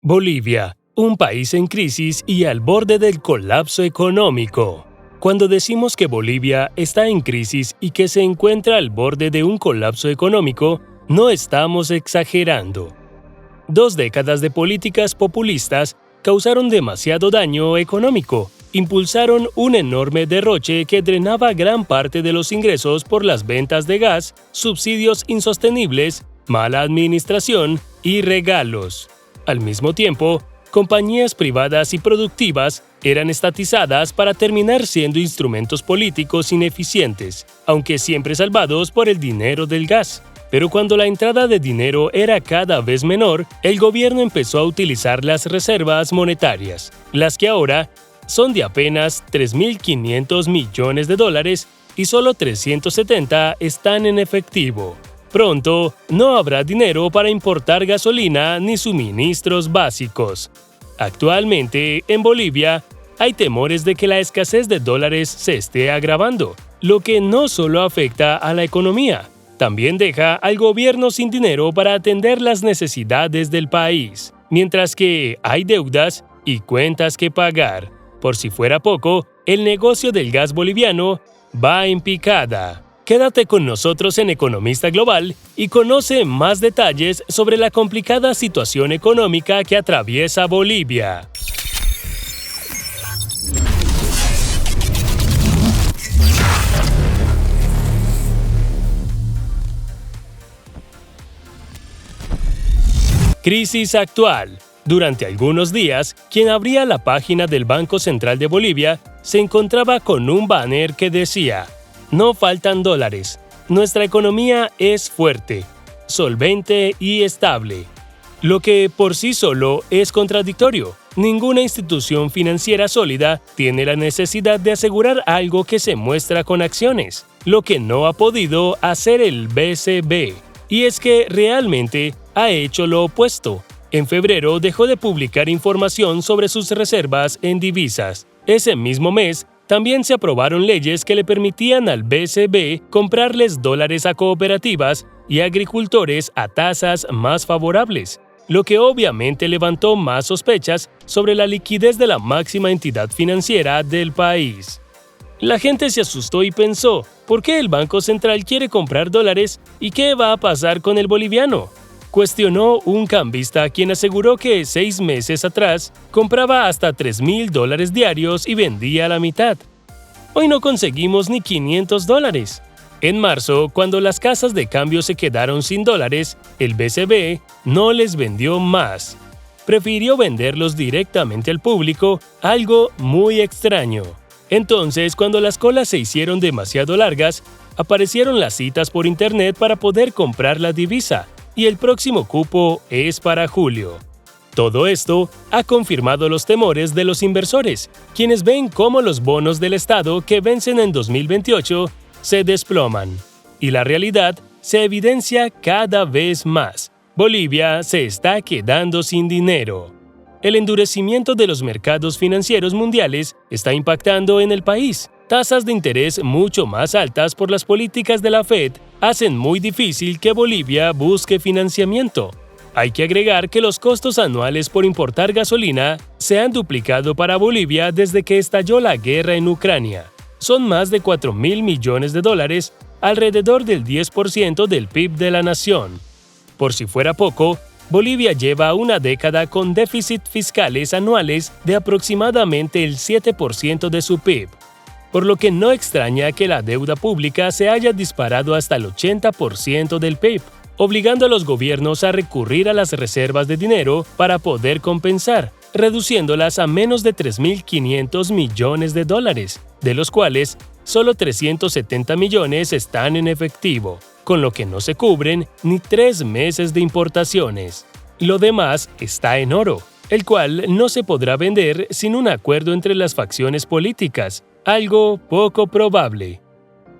Bolivia, un país en crisis y al borde del colapso económico. Cuando decimos que Bolivia está en crisis y que se encuentra al borde de un colapso económico, no estamos exagerando. 2 décadas de políticas populistas causaron demasiado daño económico, impulsaron un enorme derroche que drenaba gran parte de los ingresos por las ventas de gas, subsidios insostenibles, mala administración y regalos. Al mismo tiempo, compañías privadas y productivas eran estatizadas para terminar siendo instrumentos políticos ineficientes, aunque siempre salvados por el dinero del gas. Pero cuando la entrada de dinero era cada vez menor, el gobierno empezó a utilizar las reservas monetarias, las que ahora son de apenas $3.500 millones y solo 370 están en efectivo. Pronto, no habrá dinero para importar gasolina ni suministros básicos. Actualmente, en Bolivia, hay temores de que la escasez de dólares se esté agravando, lo que no solo afecta a la economía, también deja al gobierno sin dinero para atender las necesidades del país, mientras que hay deudas y cuentas que pagar. Por si fuera poco, el negocio del gas boliviano va en picada. Quédate con nosotros en Economista Global y conoce más detalles sobre la complicada situación económica que atraviesa Bolivia. Crisis actual. Durante algunos días, quien abría la página del Banco Central de Bolivia se encontraba con un banner que decía: "No faltan dólares. Nuestra economía es fuerte, solvente y estable". Lo que por sí solo es contradictorio. Ninguna institución financiera sólida tiene la necesidad de asegurar algo que se muestra con acciones, lo que no ha podido hacer el BCB. Y es que realmente ha hecho lo opuesto. En febrero dejó de publicar información sobre sus reservas en divisas. Ese mismo mes, también se aprobaron leyes que le permitían al BCB comprarles dólares a cooperativas y agricultores a tasas más favorables, lo que obviamente levantó más sospechas sobre la liquidez de la máxima entidad financiera del país. La gente se asustó y pensó: ¿por qué el Banco Central quiere comprar dólares y qué va a pasar con el boliviano? Cuestionó un cambista quien aseguró que 6 meses atrás compraba hasta $3.000 diarios y vendía la mitad. Hoy no conseguimos ni $500. En marzo, cuando las casas de cambio se quedaron sin dólares, el BCB no les vendió más. Prefirió venderlos directamente al público, algo muy extraño. Entonces, cuando las colas se hicieron demasiado largas, aparecieron las citas por internet para poder comprar la divisa, y el próximo cupo es para julio. Todo esto ha confirmado los temores de los inversores, quienes ven cómo los bonos del Estado que vencen en 2028 se desploman. Y la realidad se evidencia cada vez más. Bolivia se está quedando sin dinero. El endurecimiento de los mercados financieros mundiales está impactando en el país. Tasas de interés mucho más altas por las políticas de la Fed hacen muy difícil que Bolivia busque financiamiento. Hay que agregar que los costos anuales por importar gasolina se han duplicado para Bolivia desde que estalló la guerra en Ucrania. Son más de $4.000 millones, alrededor del 10% del PIB de la nación. Por si fuera poco, Bolivia lleva una década con déficit fiscales anuales de aproximadamente el 7% de su PIB, por lo que no extraña que la deuda pública se haya disparado hasta el 80% del PIB, obligando a los gobiernos a recurrir a las reservas de dinero para poder compensar, reduciéndolas a menos de $3.500 millones, de los cuales solo 370 millones están en efectivo, con lo que no se cubren ni 3 meses de importaciones. Lo demás está en oro, el cual no se podrá vender sin un acuerdo entre las facciones políticas, algo poco probable.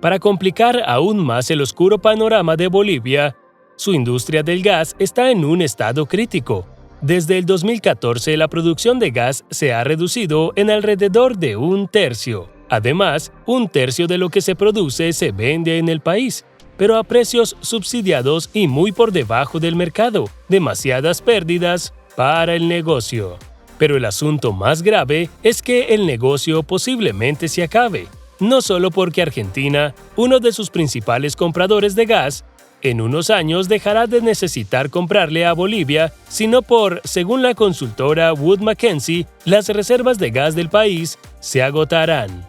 Para complicar aún más el oscuro panorama de Bolivia, su industria del gas está en un estado crítico. Desde el 2014, la producción de gas se ha reducido en alrededor de 1/3. Además, 1/3 de lo que se produce se vende en el país, pero a precios subsidiados y muy por debajo del mercado, demasiadas pérdidas para el negocio. Pero el asunto más grave es que el negocio posiblemente se acabe, no solo porque Argentina, uno de sus principales compradores de gas, en unos años dejará de necesitar comprarle a Bolivia, sino por, según la consultora Wood Mackenzie, las reservas de gas del país se agotarán.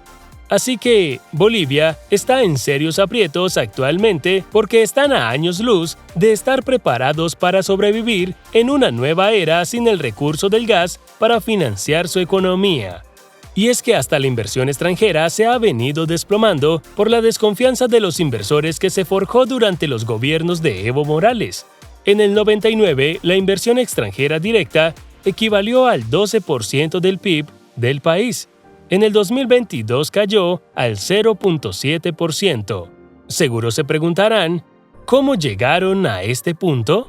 Así que Bolivia está en serios aprietos actualmente porque están a años luz de estar preparados para sobrevivir en una nueva era sin el recurso del gas para financiar su economía. Y es que hasta la inversión extranjera se ha venido desplomando por la desconfianza de los inversores que se forjó durante los gobiernos de Evo Morales. En el 99, la inversión extranjera directa equivalió al 12% del PIB del país. En el 2022 cayó al 0.7%. Seguro se preguntarán, ¿cómo llegaron a este punto?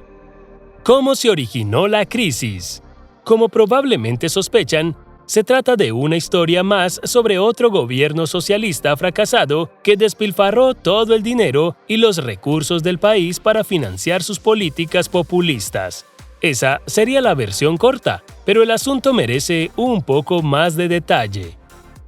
¿Cómo se originó la crisis? Como probablemente sospechan, se trata de una historia más sobre otro gobierno socialista fracasado que despilfarró todo el dinero y los recursos del país para financiar sus políticas populistas. Esa sería la versión corta, pero el asunto merece un poco más de detalle.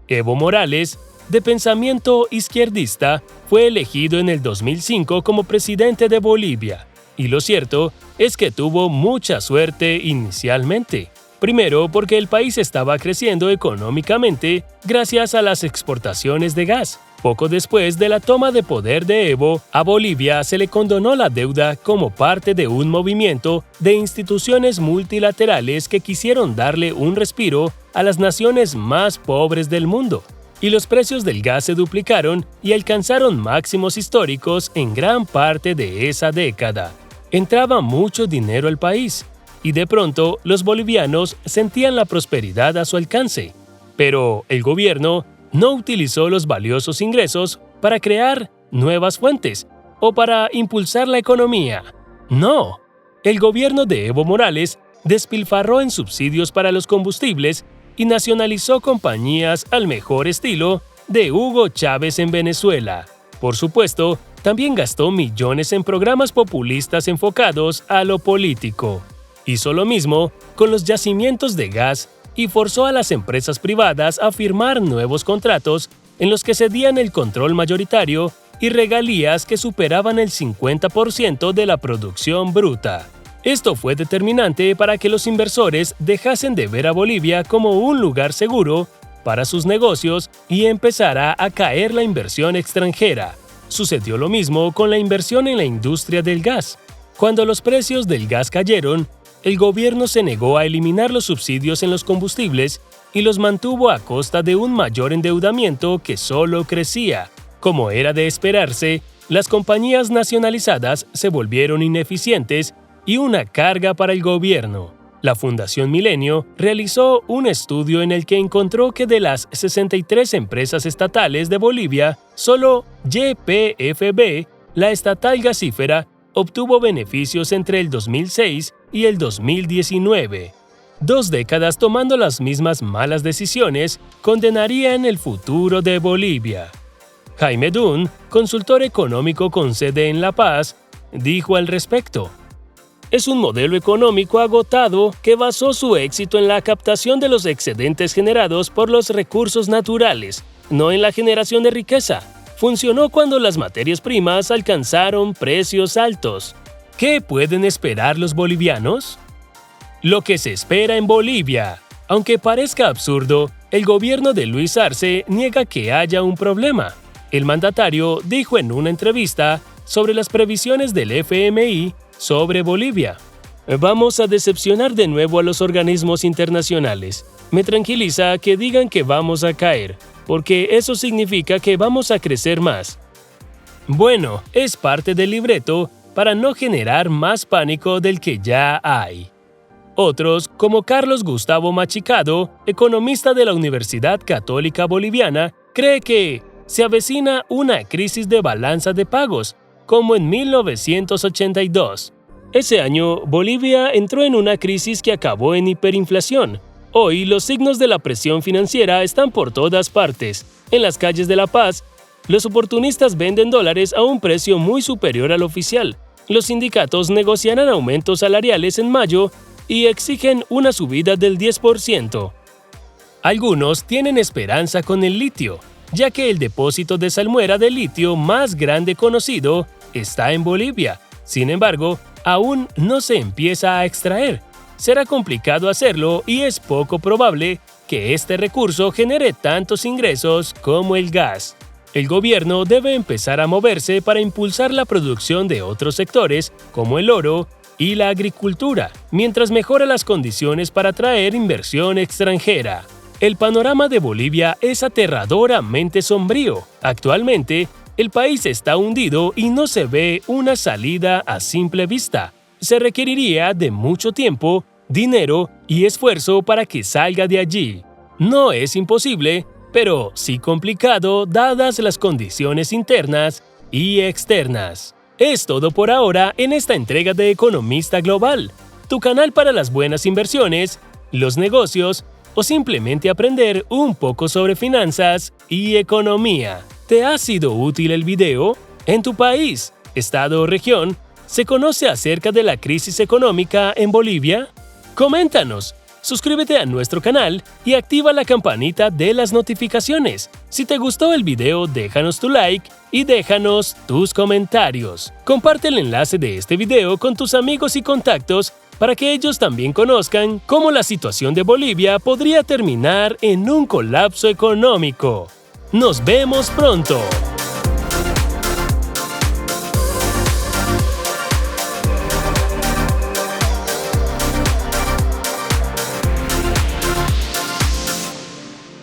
Evo Morales, de pensamiento izquierdista, fue elegido en el 2005 como presidente de Bolivia, y lo cierto es que tuvo mucha suerte inicialmente. Primero, porque el país estaba creciendo económicamente gracias a las exportaciones de gas. Poco después de la toma de poder de Evo, a Bolivia se le condonó la deuda como parte de un movimiento de instituciones multilaterales que quisieron darle un respiro a las naciones más pobres del mundo. Y los precios del gas se duplicaron y alcanzaron máximos históricos en gran parte de esa década. Entraba mucho dinero al país, y de pronto los bolivianos sentían la prosperidad a su alcance. Pero el gobierno no utilizó los valiosos ingresos para crear nuevas fuentes o para impulsar la economía. No, el gobierno de Evo Morales despilfarró en subsidios para los combustibles y nacionalizó compañías al mejor estilo de Hugo Chávez en Venezuela. Por supuesto, también gastó millones en programas populistas enfocados a lo político. Hizo lo mismo con los yacimientos de gas y forzó a las empresas privadas a firmar nuevos contratos en los que cedían el control mayoritario y regalías que superaban el 50% de la producción bruta. Esto fue determinante para que los inversores dejasen de ver a Bolivia como un lugar seguro para sus negocios y empezara a caer la inversión extranjera. Sucedió lo mismo con la inversión en la industria del gas. Cuando los precios del gas cayeron, el gobierno se negó a eliminar los subsidios en los combustibles y los mantuvo a costa de un mayor endeudamiento que solo crecía. Como era de esperarse, las compañías nacionalizadas se volvieron ineficientes y una carga para el gobierno. La Fundación Milenio realizó un estudio en el que encontró que de las 63 empresas estatales de Bolivia, solo YPFB, la estatal gasífera, obtuvo beneficios entre el 2006 y el 2019. 2 décadas tomando las mismas malas decisiones condenarían el futuro de Bolivia. Jaime Dunn, consultor económico con sede en La Paz, dijo al respecto: es un modelo económico agotado que basó su éxito en la captación de los excedentes generados por los recursos naturales, no en la generación de riqueza. Funcionó cuando las materias primas alcanzaron precios altos. ¿Qué pueden esperar los bolivianos? Lo que se espera en Bolivia. Aunque parezca absurdo, el gobierno de Luis Arce niega que haya un problema. El mandatario dijo en una entrevista sobre las previsiones del FMI sobre Bolivia: vamos a decepcionar de nuevo a los organismos internacionales. Me tranquiliza que digan que vamos a caer, porque eso significa que vamos a crecer más. Bueno, es parte del libreto para no generar más pánico del que ya hay. Otros, como Carlos Gustavo Machicado, economista de la Universidad Católica Boliviana, cree que se avecina una crisis de balanza de pagos, como en 1982. Ese año, Bolivia entró en una crisis que acabó en hiperinflación. Hoy, los signos de la presión financiera están por todas partes. En las calles de La Paz, los oportunistas venden dólares a un precio muy superior al oficial. Los sindicatos negociarán aumentos salariales en mayo y exigen una subida del 10%. Algunos tienen esperanza con el litio, ya que el depósito de salmuera de litio más grande conocido está en Bolivia. Sin embargo, aún no se empieza a extraer. Será complicado hacerlo y es poco probable que este recurso genere tantos ingresos como el gas. El gobierno debe empezar a moverse para impulsar la producción de otros sectores como el oro y la agricultura, mientras mejora las condiciones para atraer inversión extranjera. El panorama de Bolivia es aterradoramente sombrío. Actualmente, el país está hundido y no se ve una salida a simple vista. Se requeriría de mucho tiempo, dinero y esfuerzo para que salga de allí. No es imposible, pero sí complicado dadas las condiciones internas y externas. Es todo por ahora en esta entrega de Economista Global, tu canal para las buenas inversiones, los negocios o simplemente aprender un poco sobre finanzas y economía. ¿Te ha sido útil el video? ¿En tu país, estado o región se conoce acerca de la crisis económica en Bolivia? Coméntanos, suscríbete a nuestro canal y activa la campanita de las notificaciones. Si te gustó el video, déjanos tu like y déjanos tus comentarios. Comparte el enlace de este video con tus amigos y contactos para que ellos también conozcan cómo la situación de Bolivia podría terminar en un colapso económico. ¡Nos vemos pronto!